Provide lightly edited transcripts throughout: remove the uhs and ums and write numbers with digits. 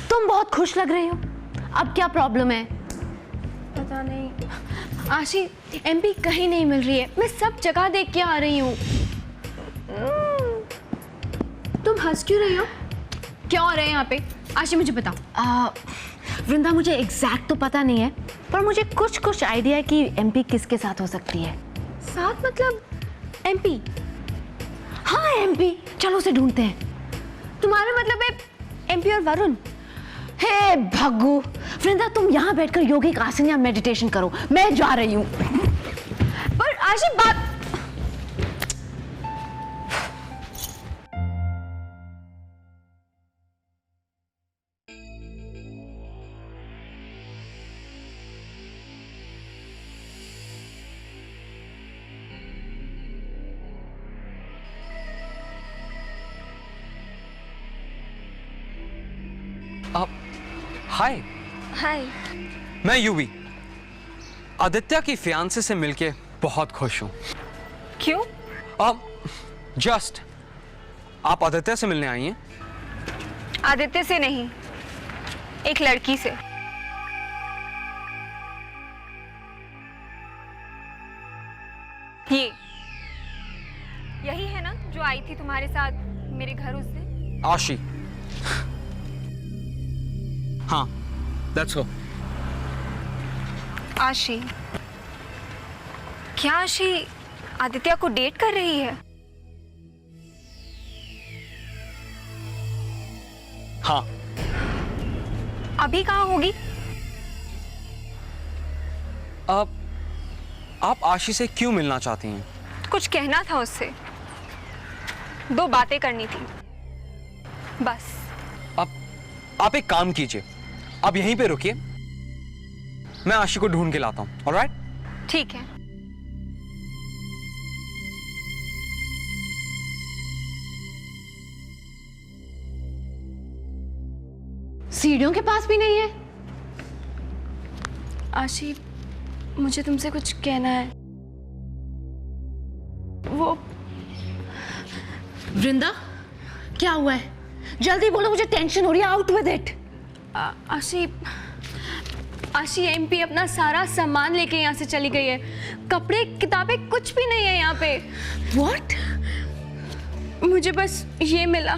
तुम बहुत खुश लग रही हो, अब क्या प्रॉब्लम है? पता नहीं आशी, एमपी कहीं नहीं मिल रही है। मैं सब जगह देख के आ रही हूँ। तुम हंस क्यों रही हो? क्या हो रहा है यहाँ पे? आशी मुझे बताओ। वृंदा, मुझे एग्जैक्ट तो पता नहीं है, पर मुझे कुछ कुछ आइडिया है कि एमपी किसके साथ हो सकती है। साथ मतलब एमपी? हाँ एमपी, चलो उसे ढूंढते हैं। तुम्हारा मतलब है एमपी और वरुण? हे भग्गू, वृंदा तुम यहाँ बैठकर योगिक आसन या मेडिटेशन करो, मैं जा रही हूँ। पर आशी बात हाय। हाय। मैं यूवी, आदित्य की फियांसे से मिलके बहुत खुश हूँ। क्यों? जस्ट आप आदित्य से मिलने आई हैं? आदित्य से नहीं, एक लड़की से। यही है ना जो आई थी तुम्हारे साथ मेरे घर उस दिन? आशी। हाँ, that's her. आशी? क्या आशी आदित्य को डेट कर रही है? हाँ। अभी कहाँ होगी? आप आशी से क्यों मिलना चाहती हैं? कुछ कहना था उससे, दो बातें करनी थी बस। आप एक काम कीजिए, आप यहीं पे रुकिए, मैं आशी को ढूंढ के लाता हूं। ऑलराइट? ठीक है। सीढ़ियों के पास भी नहीं है। आशी, मुझे तुमसे कुछ कहना है। वो वृंदा, क्या हुआ है? जल्दी बोलो, मुझे टेंशन हो रही है। Out with it. आशी एमपी अपना सारा सामान लेके यहाँ से चली गई है। कपड़े, किताबें, कुछ भी नहीं है यहाँ पे। What? मुझे बस ये मिला।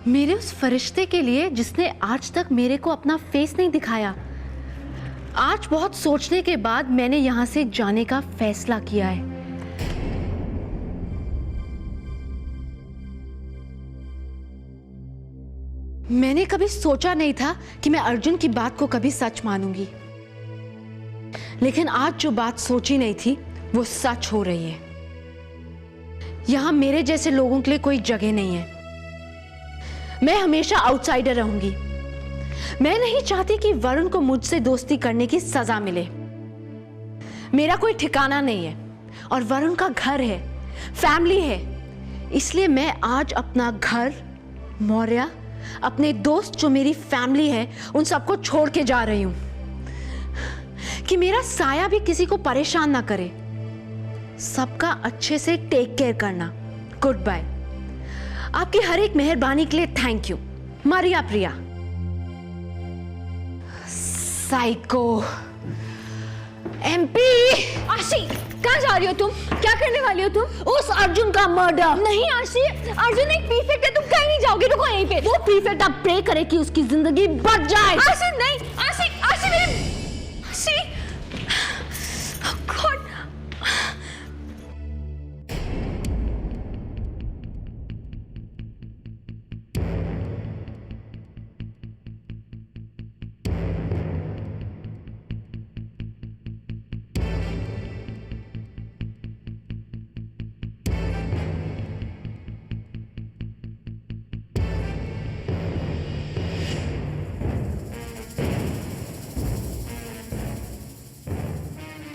मेरे उस फरिश्ते के लिए जिसने आज तक मेरे को अपना फेस नहीं दिखाया। आज बहुत सोचने के बाद मैंने यहां से जाने का फैसला किया है। मैंने कभी सोचा नहीं था कि मैं अर्जुन की बात को कभी सच मानूंगी, लेकिन आज जो बात सोची नहीं थी वो सच हो रही है। यहां मेरे जैसे लोगों के लिए कोई जगह नहीं है। मैं हमेशा आउटसाइडर रहूंगी। मैं नहीं चाहती कि वरुण को मुझसे दोस्ती करने की सजा मिले। मेरा कोई ठिकाना नहीं है और वरुण का घर है, फैमिली है। इसलिए मैं आज अपना घर, मौर्य, अपने दोस्त जो मेरी फैमिली है, उन सबको छोड़ के जा रही हूं कि मेरा साया भी किसी को परेशान ना करे। सबका अच्छे से टेक केयर करना। Good bye. आपकी हर एक मेहरबानी के लिए thank you. Maria Priya. Psycho MP. Ashi, कहाँ जा रही हो तुम? क्या करने वाली हो तुम? उस अर्जुन का मर्डर। नहीं आशी, अर्जुन एक प्रीफेक्ट है, तुम कहीं नहीं जाओगे। रुको यहीं पे। वो प्रीफेक्ट अब प्रे करे कि उसकी जिंदगी बच जाए। आशी नहीं, आशी, आशी मेरे, आशी, गॉड।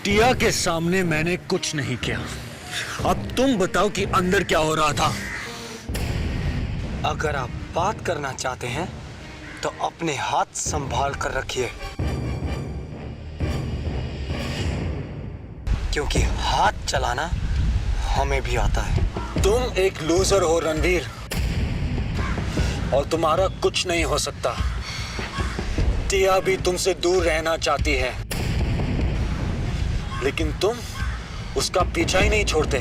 टिया के सामने मैंने कुछ नहीं किया। अब तुम बताओ कि अंदर क्या हो रहा था। अगर आप बात करना चाहते हैं तो अपने हाथ संभाल कर रखिए, क्योंकि हाथ चलाना हमें भी आता है। तुम एक लूजर हो रणवीर, और तुम्हारा कुछ नहीं हो सकता। टिया भी तुमसे दूर रहना चाहती है, लेकिन तुम उसका पीछा ही नहीं छोड़ते।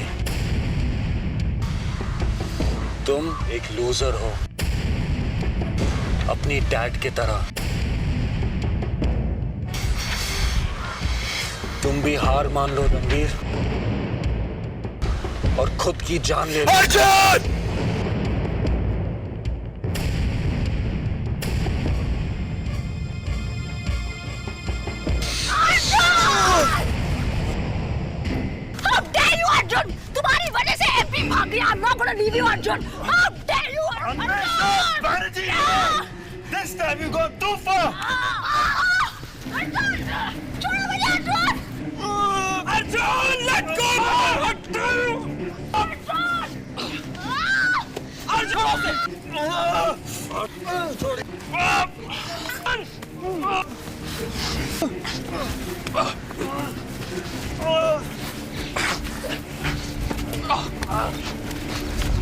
तुम एक लूजर हो, अपनी डैड की तरह। तुम भी हार मान लो रणवीर, और खुद की जान ले लो। अर्जुन! अर्जुन, तुम्हारी वजह से एमपी भाग गया। I'm not gonna leave you, Arjun. How dare you, Arjun? This time you go too far. Arjun, छोड़ो मुझे, Arjun. Arjun, let go!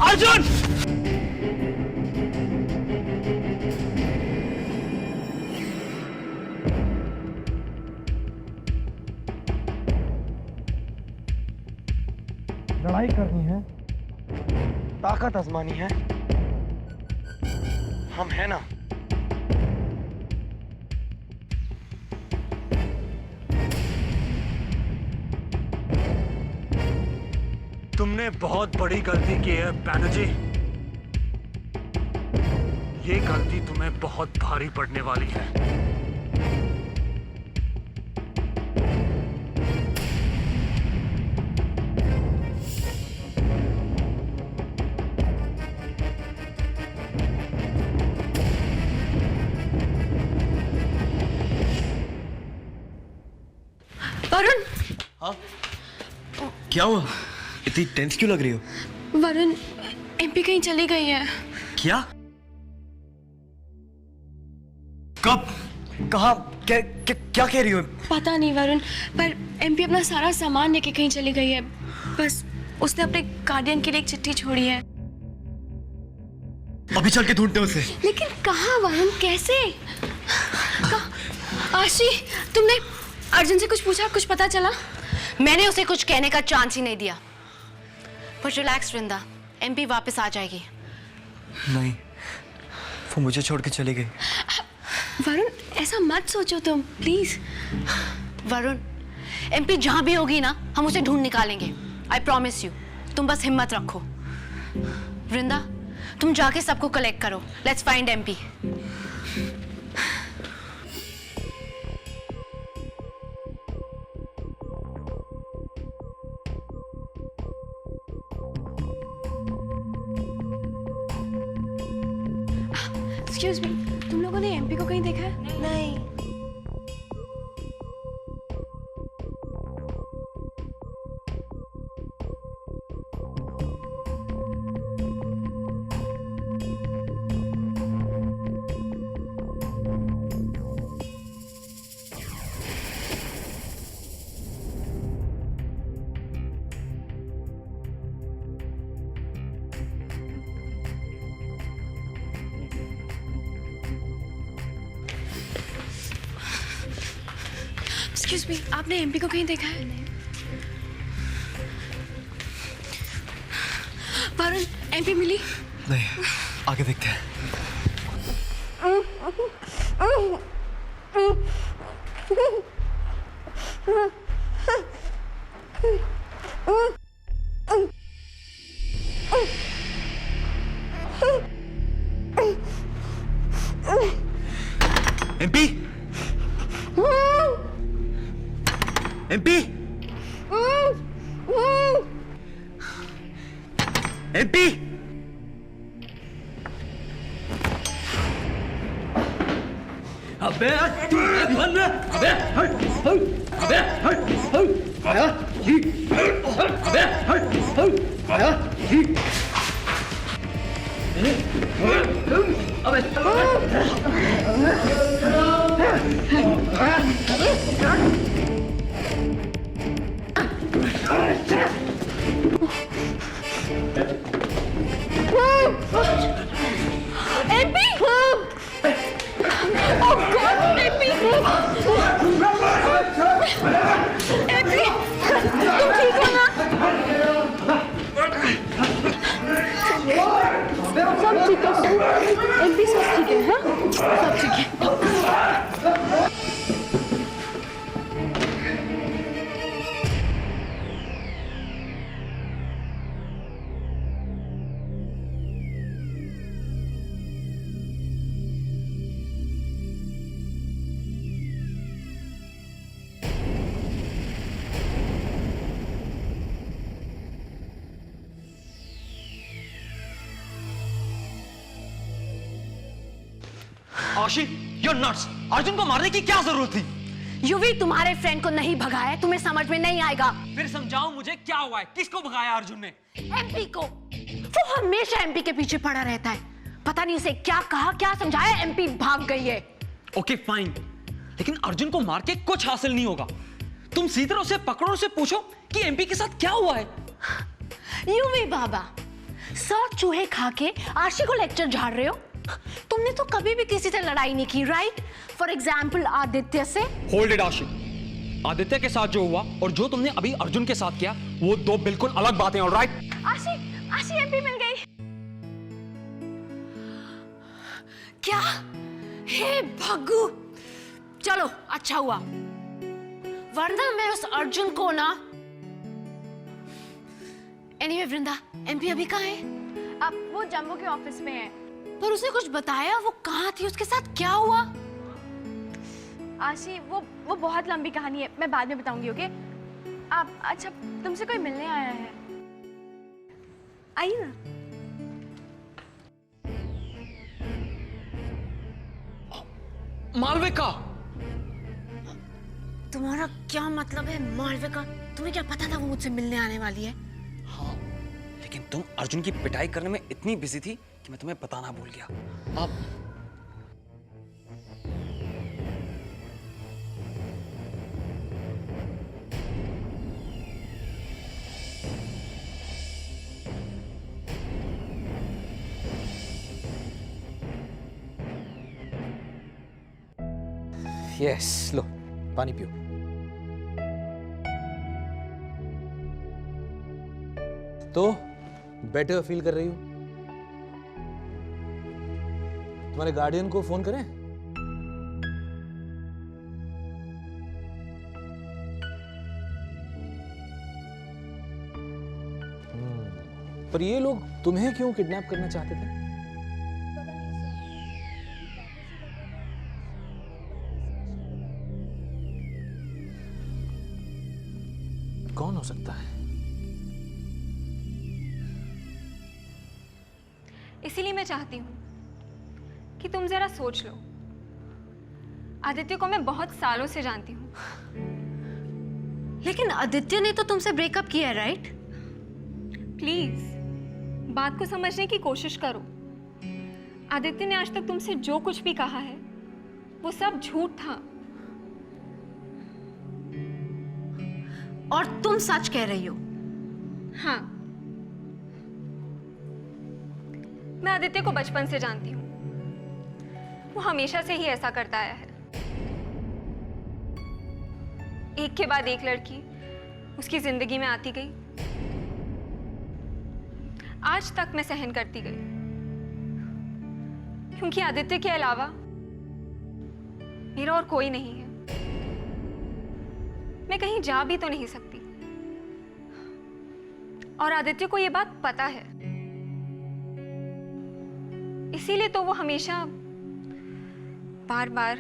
Arjun! लड़ाई करनी है, ताकत आजमानी है, हम है ना। तुमने बहुत बड़ी गलती की है बैनर्जी। ये गलती तुम्हें बहुत भारी पड़ने वाली है। वरुण, क्या हुआ? इतनी टेंस क्यों लग रही हो? वरुण, एमपी कहीं चली गई है। क्या? कब? कहाँ? क्या कह रही हो? पता नहीं वरुण, पर एमपी अपना सारा सामान लेके कहीं चली गई है। बस उसने अपने गार्डियन के लिए एक चिट्ठी छोड़ी है। अभी चल के ढूंढते हैं उसे। लेकिन कहाँ वरुण, कैसे? आशी, तुमने अर्जुन से कुछ पूछा, कुछ पता चला? मैंने उसे कुछ कहने का चांस ही नहीं दिया। पर रिलैक्स वृंदा, एमपी वापस आ जाएगी। नहीं, वो मुझे छोड़ के चली गई। वरुण, ऐसा मत सोचो तुम, प्लीज। वरुण, एमपी जहां भी होगी ना, हम उसे ढूंढ निकालेंगे। I promise you. तुम बस हिम्मत रखो। वृंदा, तुम जाके सबको कलेक्ट करो। Let's find MP. Excuse me, तुम लोगों ने एमपी को कहीं देखा है? नहीं। एक्सक्यूज मी, आपने एमपी को कहीं देखा है? वरुण, एमपी मिली? नहीं, आगे देखते हैं। एमपी? एमपी? एमपी? अबे तू बंद! अबे हट! एमपी सब ठीक है? हाँ सब ठीक है। आशी, you're nuts. अर्जुन को मारने की क्या जरूरत थी? युवी तुम्हारे फ्रेंड को नहीं भगाया, तुम्हें समझ में नहीं आएगा। फिर समझाओ मुझे क्या हुआ है, किसको भगाया अर्जुन ने? एमपी को। वो हमेशा एमपी के पीछे पड़ा रहता है। पता नहीं उसे क्या कहा, क्या समझाया, एमपी भाग गई है। ओके फाइन, लेकिन अर्जुन को मार के कुछ हासिल नहीं होगा। तुम सीधी तरह उसे पकड़ो, उसे पूछो कि एमपी के साथ क्या हुआ है। युवी बाबा, 100 चूहे खा के आशी को लेक्चर झाड़ रहे हो? तुमने तो कभी भी किसी से लड़ाई नहीं की, राइट? फॉर एग्जाम्पल आदित्य से। होल्ड इट आशी, आदित्य के साथ जो हुआ और जो तुमने अभी अर्जुन के साथ किया, वो दो बिल्कुल अलग बातें, ऑलराइट? आशी एमपी मिल गई। क्या? हे भग्गू, चलो अच्छा हुआ, वरना मैं उस अर्जुन को ना। एनीवे वृंदा, एमपी अभी कहाँ है? अब वो जम्मू के ऑफिस में है। पर उसने कुछ बताया, वो कहाँ थी, उसके साथ क्या हुआ? आशी, वो बहुत लंबी कहानी है, मैं बाद में बताऊंगी, ओके? आप अच्छा, तुमसे कोई मिलने आया है, आइए ना। मालविका, तुम्हारा क्या मतलब है मालविका? तुम्हें क्या पता था वो मुझसे मिलने आने वाली है? हाँ, लेकिन तुम अर्जुन की पिटाई करने में इतनी बिजी थी कि मैं तुम्हें बताना भूल गया। अब यस, लो पानी पियो। तो बेटर फील कर रही हो? तुम्हारे गार्डियन को फोन करें? पर ये लोग तुम्हें क्यों किडनैप करना चाहते थे? कौन हो सकता है? इसीलिए मैं चाहती हूँ कि तुम जरा सोच लो। आदित्य को मैं बहुत सालों से जानती हूँ। लेकिन आदित्य ने तो तुमसे ब्रेकअप किया है, राइट? प्लीज बात को समझने की कोशिश करो। आदित्य ने आज तक तुमसे जो कुछ भी कहा है वो सब झूठ था। और तुम सच कह रही हो? हाँ, मैं आदित्य को बचपन से जानती हूँ। वो हमेशा से ही ऐसा करता आया है। एक के बाद एक लड़की उसकी जिंदगी में आती गई। आज तक मैं सहन करती गई, क्योंकि आदित्य के अलावा मेरा और कोई नहीं है। मैं कहीं जा भी तो नहीं सकती, और आदित्य को यह बात पता है। इसीलिए तो वो हमेशा बार बार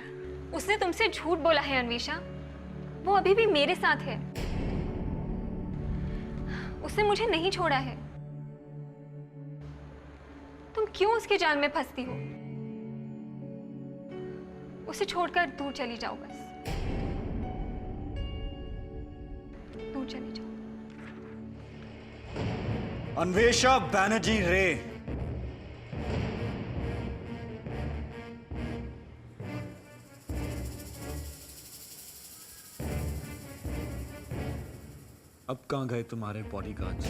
उसने तुमसे झूठ बोला है अन्वेषा। वो अभी भी मेरे साथ है। उसने मुझे नहीं छोड़ा है। तुम क्यों उसके जाल में फंसती हो? उसे छोड़कर दूर चली जाओ बस। दूर चले जाओ। अन्वेषा बैनर्जी रे, अब कहां गए तुम्हारे बॉडीगार्ड्स?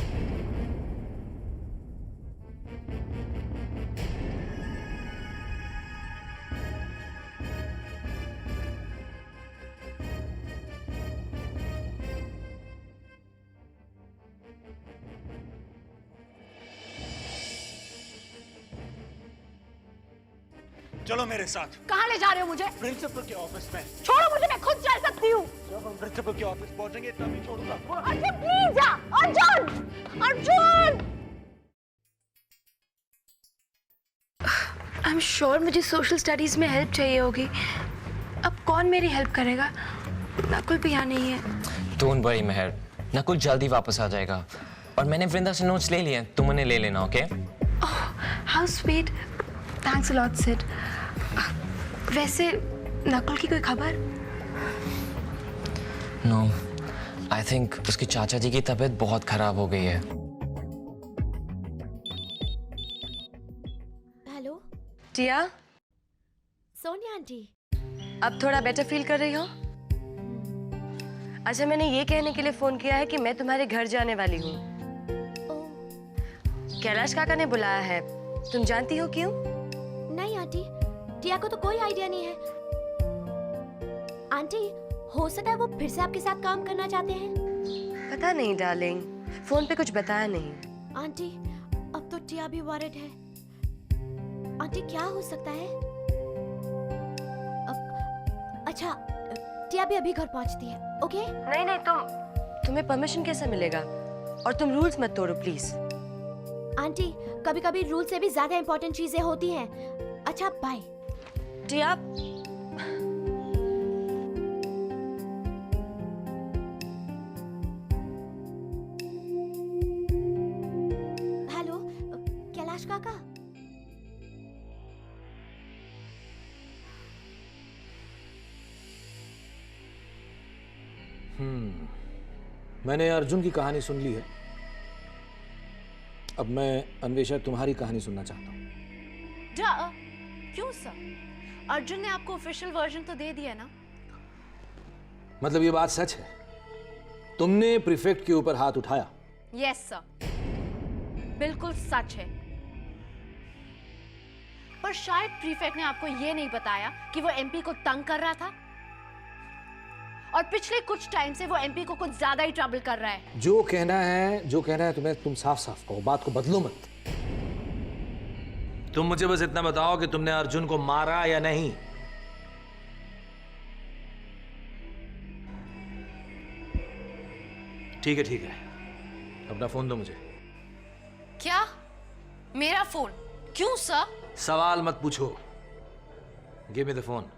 चलो मेरे साथ। कहाँ ले जा रहे हो मुझे? प्रिंसिपल के ऑफिस में। छोड़ो मुझे, मैं खुद चल सकती हूँ। जब हम प्रिंसिपल के ऑफिस पहुंचेंगे तब ही छोड़ूंगा। अर्जुन प्लीज जा। Arjun, Arjun. I am sure मुझे सोशल स्टडीज में हेल्प चाहिए होगी। अब कौन मेरी हेल्प करेगा? नकुल भी यहाँ नहीं है। डोंट वरी मेहर, नकुल जल्दी वापस आ जाएगा। और मैंने वृंदा से नोट्स ले लिए, तुम उन्हें ले लेना, okay? How sweet, thanks a lot Sid. वैसे नकुल की कोई खबर? नो, आई थिंक उसकी चाचा जी की तबीयत बहुत खराब हो गई है। Hello Tia, Sonia aunty. अब थोड़ा बेटर फील कर रही हो? अच्छा, मैंने ये कहने के लिए फोन किया है कि मैं तुम्हारे घर जाने वाली हूँ। कैलाश काका ने बुलाया है, तुम जानती हो क्यों? नहीं आंटी, टिया को तो कोई आइडिया नहीं है। आंटी, हो सकता है वो फिर से आपके साथ काम करना चाहते हैं। पता नहीं डार्लिंग, फोन पे कुछ बताया नहीं। आंटी, अब तो टिया भी वरिड है। आंटी, क्या हो सकता है? अच्छा, टिया भी अभी घर पहुंचती है, ओके? नहीं नहीं, तुम्हें परमिशन कैसे मिलेगा? और तुम रूल्स मत तोड़ो प्लीज। आंटी, कभी कभी रूल से भी ज्यादा इंपॉर्टेंट चीजें होती हैं। अच्छा, बाय। टिया, हेलो, कैलाश काका। मैंने अर्जुन की कहानी सुन ली है। अब मैं अन्वेषा तुम्हारी कहानी सुनना चाहता हूँ। क्यों सर? अर्जुन ने आपको ऑफिशियल वर्जन तो दे दिया ना? मतलब ये बात सच है? तुमने प्रीफेक्ट के ऊपर हाथ उठाया? यस सर, बिल्कुल सच है। पर शायद प्रीफेक्ट ने आपको ये नहीं बताया कि वो एमपी को तंग कर रहा था और पिछले कुछ टाइम से वो एमपी को कुछ ज्यादा ही ट्रबल कर रहा है। जो कहना है तुम साफ साफ कहो, बात को बदलो मत। तुम मुझे बस इतना बताओ कि तुमने अर्जुन को मारा या नहीं। ठीक है, अपना फोन दो मुझे। क्या? मेरा फोन? क्यों सर? सवाल मत पूछो। Give me the phone.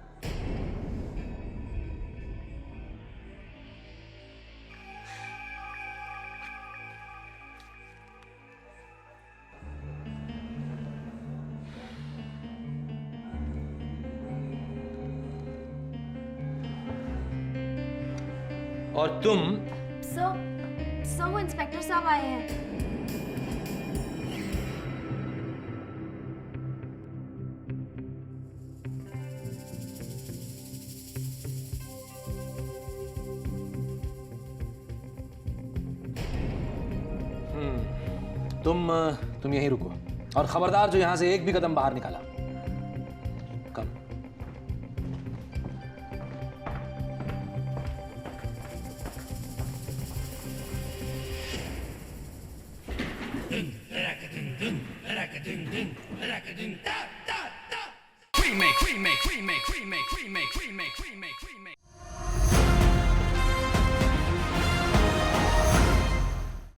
और तुम? सर, वो इंस्पेक्टर साहब आए हैं। तुम यहीं रुको और खबरदार जो यहां से एक भी कदम बाहर निकाला। कम। Remake.